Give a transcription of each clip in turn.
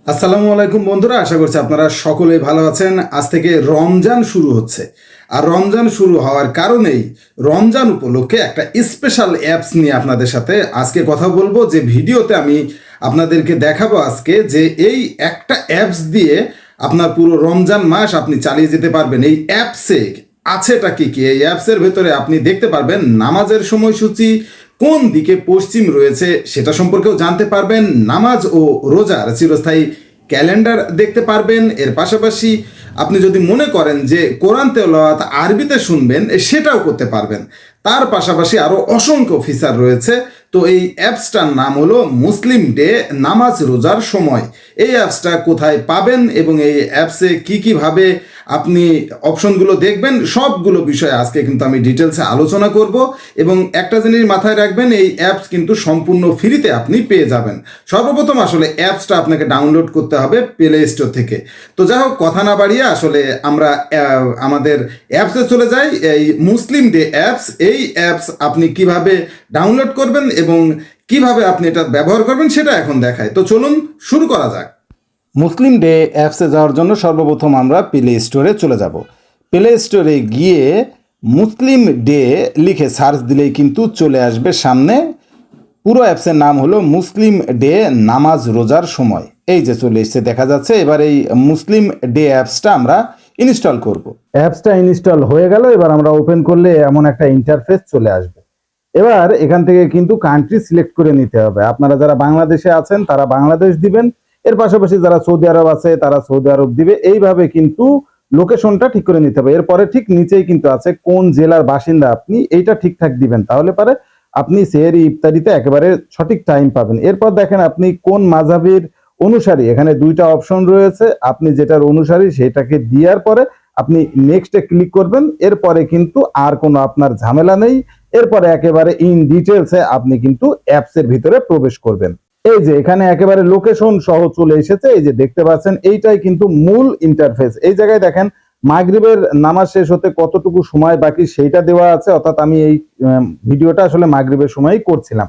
আসসালামু আলাইকুম বন্ধুরা, আশা করছি আপনারা সকলেই ভালো আছেন। আজ থেকে রমজান শুরু হচ্ছে, আর রমজান শুরু হওয়ার কারণেই রমজান উপলক্ষে একটা স্পেশাল অ্যাপস নিয়ে আপনাদের সাথে আজকে কথা বলবো। যে ভিডিওতে আমি আপনাদেরকে দেখাবো আজকে যে এই একটা অ্যাপস দিয়ে আপনার পুরো রমজান মাস আপনি চালিয়ে যেতে পারবেন। এই অ্যাপসে আছেটা কি কি, এই অ্যাপসের ভেতরে আপনি দেখতে পারবেন নামাজের সময়সূচি কোন দিকে পশ্চিম রয়েছে সেটা সম্পর্কেও জানতে পারবেন, নামাজ ও রোজার চিরস্থায়ী ক্যালেন্ডার দেখতে পারবেন। এর পাশাপাশি আপনি যদি মনে করেন যে কোরআন তেলাওয়াত আরবিতে শুনবেন সেটাও করতে পারবেন। তার পাশাপাশি আরও অসংখ্য ফিচার রয়েছে। তো এই অ্যাপসটার নাম হলো মুসলিম ডে, নামাজ রোজার সময়। এই অ্যাপসটা কোথায় পাবেন এবং এই অ্যাপসে কীভাবে আপনি অপশনগুলো দেখবেন, সবগুলো বিষয়ে আজকে কিন্তু আমি ডিটেলসে আলোচনা করব। এবং একটা জিনিস মাথায় রাখবেন, এই অ্যাপস কিন্তু সম্পূর্ণ ফ্রিতে আপনি পেয়ে যাবেন। সর্বপ্রথম আসলে অ্যাপসটা আপনাকে ডাউনলোড করতে হবে প্লে স্টোর থেকে। তো যাই হোক, কথা না বাড়িয়ে আসলে আমরা আমাদের অ্যাপসে চলে যাই। এই মুসলিম ডে অ্যাপস, এই অ্যাপস আপনি কিভাবে ডাউনলোড করবেন এবং কিভাবে আপনি এটা ব্যবহার করবেন সেটা এখন দেখায়। তো চলুন শুরু করা যাক। মুসলিম ডে অ্যাপসে যাওয়ার জন্য সর্বপ্রথম আমরা প্লে স্টোরে চলে যাব। প্লে স্টোরে গিয়ে মুসলিম ডে লিখে সার্চ দিলেই কিন্তু চলে আসবে সামনে। পুরো অ্যাপসের নাম হলো মুসলিম ডে, নামাজ রোজার সময়। এই যে চলে এসছে দেখা যাচ্ছে। এবার এই মুসলিম ডে অ্যাপসটা আমরা ইনস্টল করব। অ্যাপসটা ইনস্টল হয়ে গেল। এবার আমরা ওপেন করলে এমন একটা ইন্টারফেস চলে আসবে। এবার এখান থেকে কিন্তু কান্ট্রি সিলেক্ট করে নিতে হবে। আপনারা যারা বাংলাদেশে আছেন তারা বাংলাদেশ দিবেন, এর পাশাপাশি যারা সৌদি আরব আছে তারা সৌদি আরব দিবে। এইভাবে কিন্তু লোকেশনটা ঠিক করে নিতে হবে। এরপরে ঠিক নিচেই কিন্তু আছে কোন জেলার বাসিন্দা আপনি, এইটা ঠিকঠাক দিবেন, তাহলে পারে আপনি সেহরি ইফতারিতে একেবারে সঠিক টাইম পাবেন। এরপর দেখেন আপনি কোন মাযহাবের অনুসারী, এখানে দুইটা অপশন রয়েছে। আপনি যেটার অনুসারী সেটাকে দেওয়ার পরে আপনি নেক্সটে ক্লিক করবেন। এরপরে কিন্তু আর কোনো আপনার ঝামেলা নেই। এরপরে একেবারে ইন ডিটেলসে আপনি কিন্তু অ্যাপসের ভিতরে প্রবেশ করবেন। এই যে এখানে একেবারে লোকেশন সহ চলে এসেছে, এই যে দেখতে পাচ্ছেন, এইটাই কিন্তু মূল ইন্টারফেস। এই জায়গায় দেখেন মাগরিবের নামাজ শেষ হতে কতটুকু সময় বাকি সেইটা দেওয়া আছে, অর্থাৎ আমি এই ভিডিওটা আসলে মাগরিবের সময়ই করছিলাম।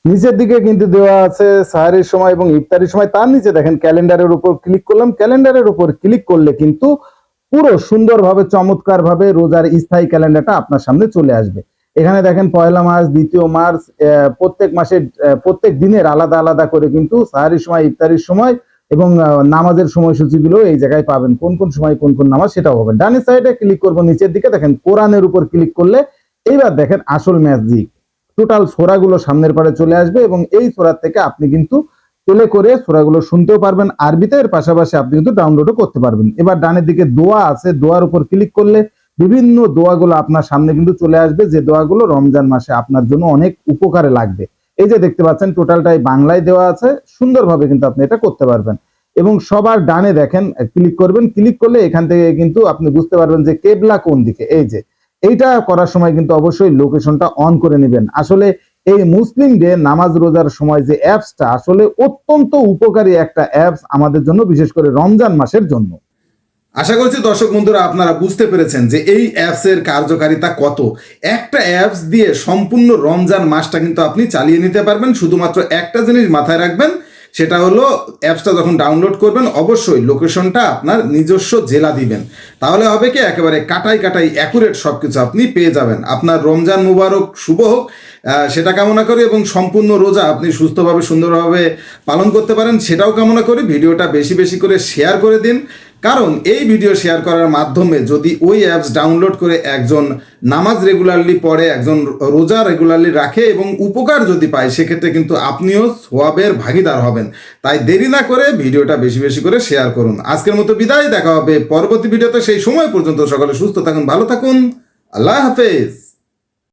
নিচের দিকে কিন্তু দেওয়া আছে সাহারির সময় এবং ইফতারির সময়। তার নিচে দেখেন ক্যালেন্ডারের উপর ক্লিক করলাম। ক্যালেন্ডারের উপর ক্লিক করলে কিন্তু পুরো সুন্দরভাবে চমৎকারভাবে রোজার স্থায়ী ক্যালেন্ডারটা আপনার সামনে চলে আসবে। এখানে দেখেন পয়লা মার্চ, 2 মার্চ, প্রত্যেক মাসের প্রত্যেক দিনের আলাদা আলাদা করে কিন্তু সাহারির সময়, ইফতারির সময় এবং নামাজের সময়সূচিগুলো এই জায়গায় পাবেন। কোন কোন সময় কোন কোন নামাজ সেটাও হবে। ডানের সাইডে ক্লিক করব, নিচের দিকে দেখেন কোরআনের উপর ক্লিক করলে এইবার দেখেন আসল ম্যাজিক, টোটাল সূরাগুলো সামনের পারে চলে আসবে এবং এই সূরা থেকে আপনি কিন্তু প্লে করে সূরাগুলো শুনতেও পারবেন আরবিতে। এর পাশাপাশি আপনি কিন্তু ডাউনলোডও করতে পারবেন। এবার ডানের দিকে দোয়া আছে, দোয়ার উপর ক্লিক করলে বিভিন্ন দোয়াগুলো আপনার সামনে কিন্তু চলে আসবে, যে দোয়াগুলো রমজান মাসে আপনার জন্য অনেক উপকারে লাগবে। এই যে দেখতে পাচ্ছেন টোটালটাই বাংলায় দেওয়া আছে, সুন্দরভাবে কিন্তু আপনি এটা করতে পারবেন। এবং সবার ডানে দেখেন ক্লিক করবেন, ক্লিক করলে এখান থেকে কিন্তু আপনি বুঝতে পারবেন যে কেবলা কোন দিকে। এই যে এইটা করার সময় কিন্তু অবশ্যই লোকেশনটা অন করে নেবেন। আসলে এই মুসলিম ডে, নামাজ রোজার সময় যে অ্যাপসটা আসলে অত্যন্ত উপকারী একটা অ্যাপস আমাদের জন্য, বিশেষ করে রমজান মাসের জন্য। আশা করছি দর্শক বন্ধুরা আপনারা বুঝতে পেরেছেন যে এই অ্যাপসের কার্যকারিতা কত। একটা অ্যাপস দিয়ে সম্পূর্ণ রমজান মাসটা কিন্তু আপনি চালিয়ে নিতে পারবেন। শুধুমাত্র একটা জিনিস মাথায় রাখবেন, সেটা হলো অ্যাপসটা যখন ডাউনলোড করবেন অবশ্যই লোকেশনটা আপনার নিজস্ব জেলা দিবেন। তাহলে হবে কি, একেবারে কাটাই কাটাই অ্যাকুরেট সব কিছু আপনি পেয়ে যাবেন। আপনার রমজান মুবারক শুভ হোক সেটা কামনা করি, এবং সম্পূর্ণ রোজা আপনি সুস্থভাবে সুন্দরভাবে পালন করতে পারেন সেটাও কামনা করি। ভিডিওটা বেশি বেশি করে শেয়ার করে দিন, কারণ এই ভিডিও শেয়ার করার মাধ্যমে যদি ওই অ্যাপস ডাউনলোড করে একজন নামাজ রেগুলারলি পড়ে, একজন রোজা রেগুলারলি রাখে এবং উপকার যদি পায়, সেক্ষেত্রে কিন্তু আপনিও সোয়াবের ভাগিদার হবেন। তাই দেরি না করে ভিডিওটা বেশি বেশি করে শেয়ার করুন। আজকের মতো বিদায়, দেখা হবে পরবর্তী ভিডিওতে। সেই সময় পর্যন্ত সকলে সুস্থ থাকুন, ভালো থাকুন, আল্লাহ হাফেজ।